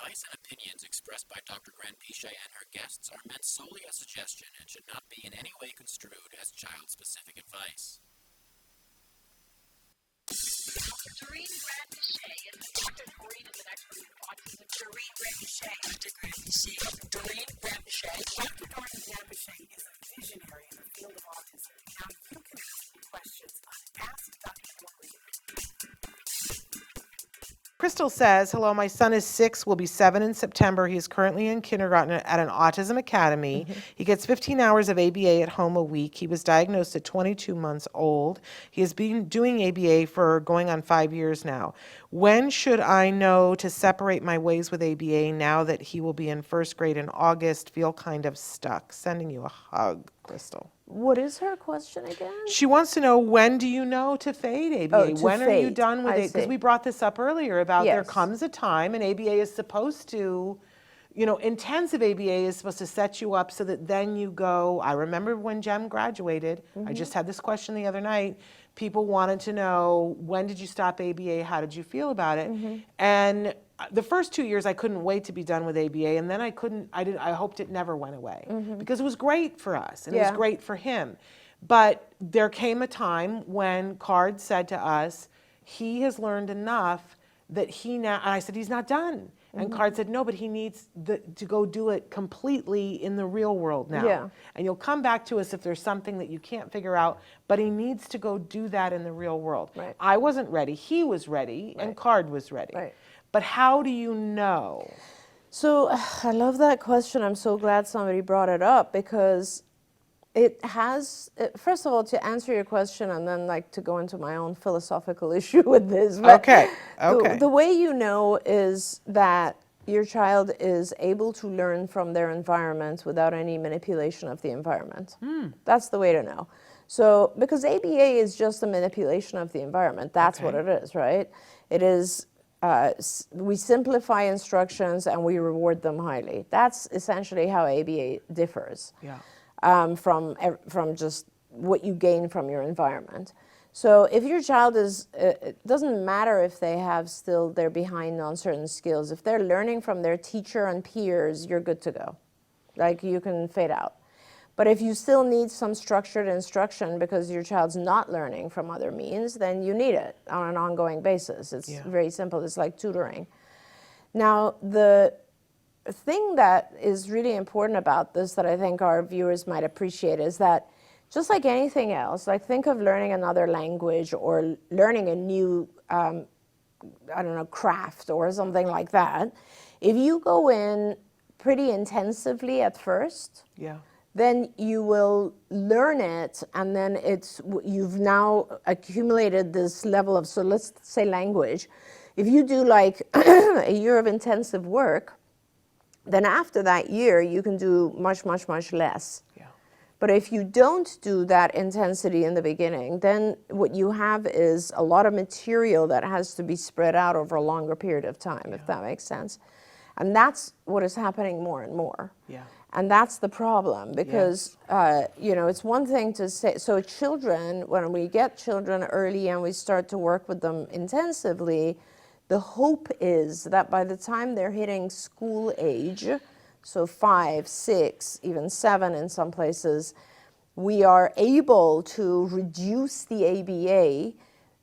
advice and opinions expressed by Dr. Granpeesheh and her guests are meant solely as suggestion and should not be in any way construed as child-specific advice. Doreen Granpeesheh is Dr. Doreen is an expert in autism. Doreen Granpeesheh. Dr. Granpeesheh. Doreen Granpeesheh. Dr. Doreen Granpeesheh is a visionary in the field of autism. Now you can ask questions on Ask Dr. Doreen. Crystal says, hello, my son is 6, will be 7 in September. He is currently in kindergarten at an autism academy. He gets 15 hours of ABA at home a week. He was diagnosed at 22 months old. He has been doing ABA for going on 5 years now. When should I know to separate my ways with ABA now that he will be in first grade in August? Feel kind of stuck. Sending you a hug, Crystal. What is her question again? She wants to know, when do you know to fade ABA? Oh, to when are you fade. done with I it? Because see. we brought this up earlier about there Yes. comes a time, and ABA is supposed to, intensive ABA is supposed to set you up so that then you go. I remember when Jem graduated, I just had this question the other night. People wanted to know, when did you stop ABA? How did you feel about it? And the first 2 years I couldn't wait to be done with ABA, and then I hoped it never went away because it was great for us and it was Yeah. great for him. But there came a time when Card said to us, he has learned enough that he now, and I said, he's not done. And Card said, no, but he needs to go do it completely in the real world now. Yeah. And you'll come back to us if there's something that you can't figure out, but he needs to go do that in the real world. Right. I wasn't ready, he was ready, and Card was ready. Right. But how do you know? So I love that question. I'm so glad somebody brought it up because it has, first of all, to answer your question and then like to go into my own philosophical issue with this. But Okay. The way you know is that your child is able to learn from their environment without any manipulation of the environment. That's the way to know. So, because ABA is just a manipulation of the environment. That's what it is, right? It is, we simplify instructions and we reward them highly. That's essentially how ABA differs. Yeah. From just what you gain from your environment. So if your child is, it doesn't matter if they have still, they're behind on certain skills. If they're learning from their teacher and peers, you're good to go. Like you can fade out. But if you still need some structured instruction because your child's not learning from other means, then you need it on an ongoing basis. It's very simple. It's like tutoring. Now, the thing that is really important about this that I think our viewers might appreciate is that just like anything else, like think of learning another language or learning a new, craft or something like that. If you go in pretty intensively at first, then you will learn it, and then you've now accumulated this level of, so let's say language. If you do like a year of intensive work, then after that year, you can do much, much, much less. Yeah. But if you don't do that intensity in the beginning, then what you have is a lot of material that has to be spread out over a longer period of time, if that makes sense. And that's what is happening more and more. Yeah. And that's the problem because, it's one thing to say, so children, when we get children early and we start to work with them intensively, the hope is that by the time they're hitting school age, so 5, 6, even 7 in some places, we are able to reduce the ABA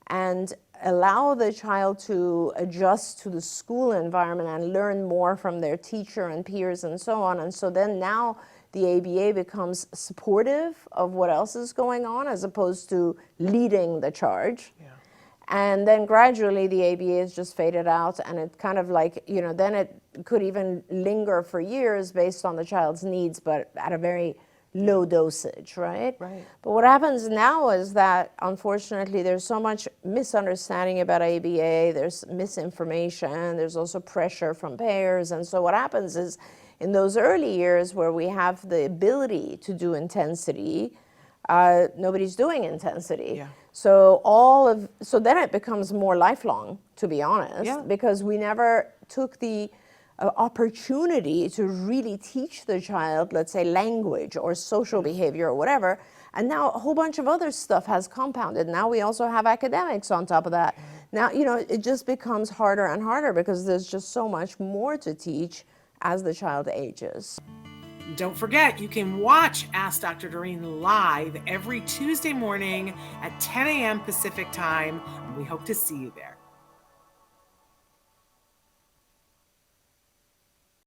and allow the child to adjust to the school environment and learn more from their teacher and peers and so on. And so then now the ABA becomes supportive of what else is going on as opposed to leading the charge. Yeah. And then gradually the ABA is just faded out, and it kind of like, then it could even linger for years based on the child's needs, but at a very low dosage, right? Right. But what happens now is that, unfortunately, there's so much misunderstanding about ABA, there's misinformation, there's also pressure from peers, and so what happens is, in those early years where we have the ability to do intensity, nobody's doing intensity. Yeah. So then it becomes more lifelong, to be honest, because we never took the opportunity to really teach the child, let's say, language or social behavior or whatever. And now a whole bunch of other stuff has compounded. Now we also have academics on top of that. Now, it just becomes harder and harder because there's just so much more to teach as the child ages. Don't forget, you can watch Ask Dr. Doreen live every Tuesday morning at 10 a.m. Pacific time. We hope to see you there.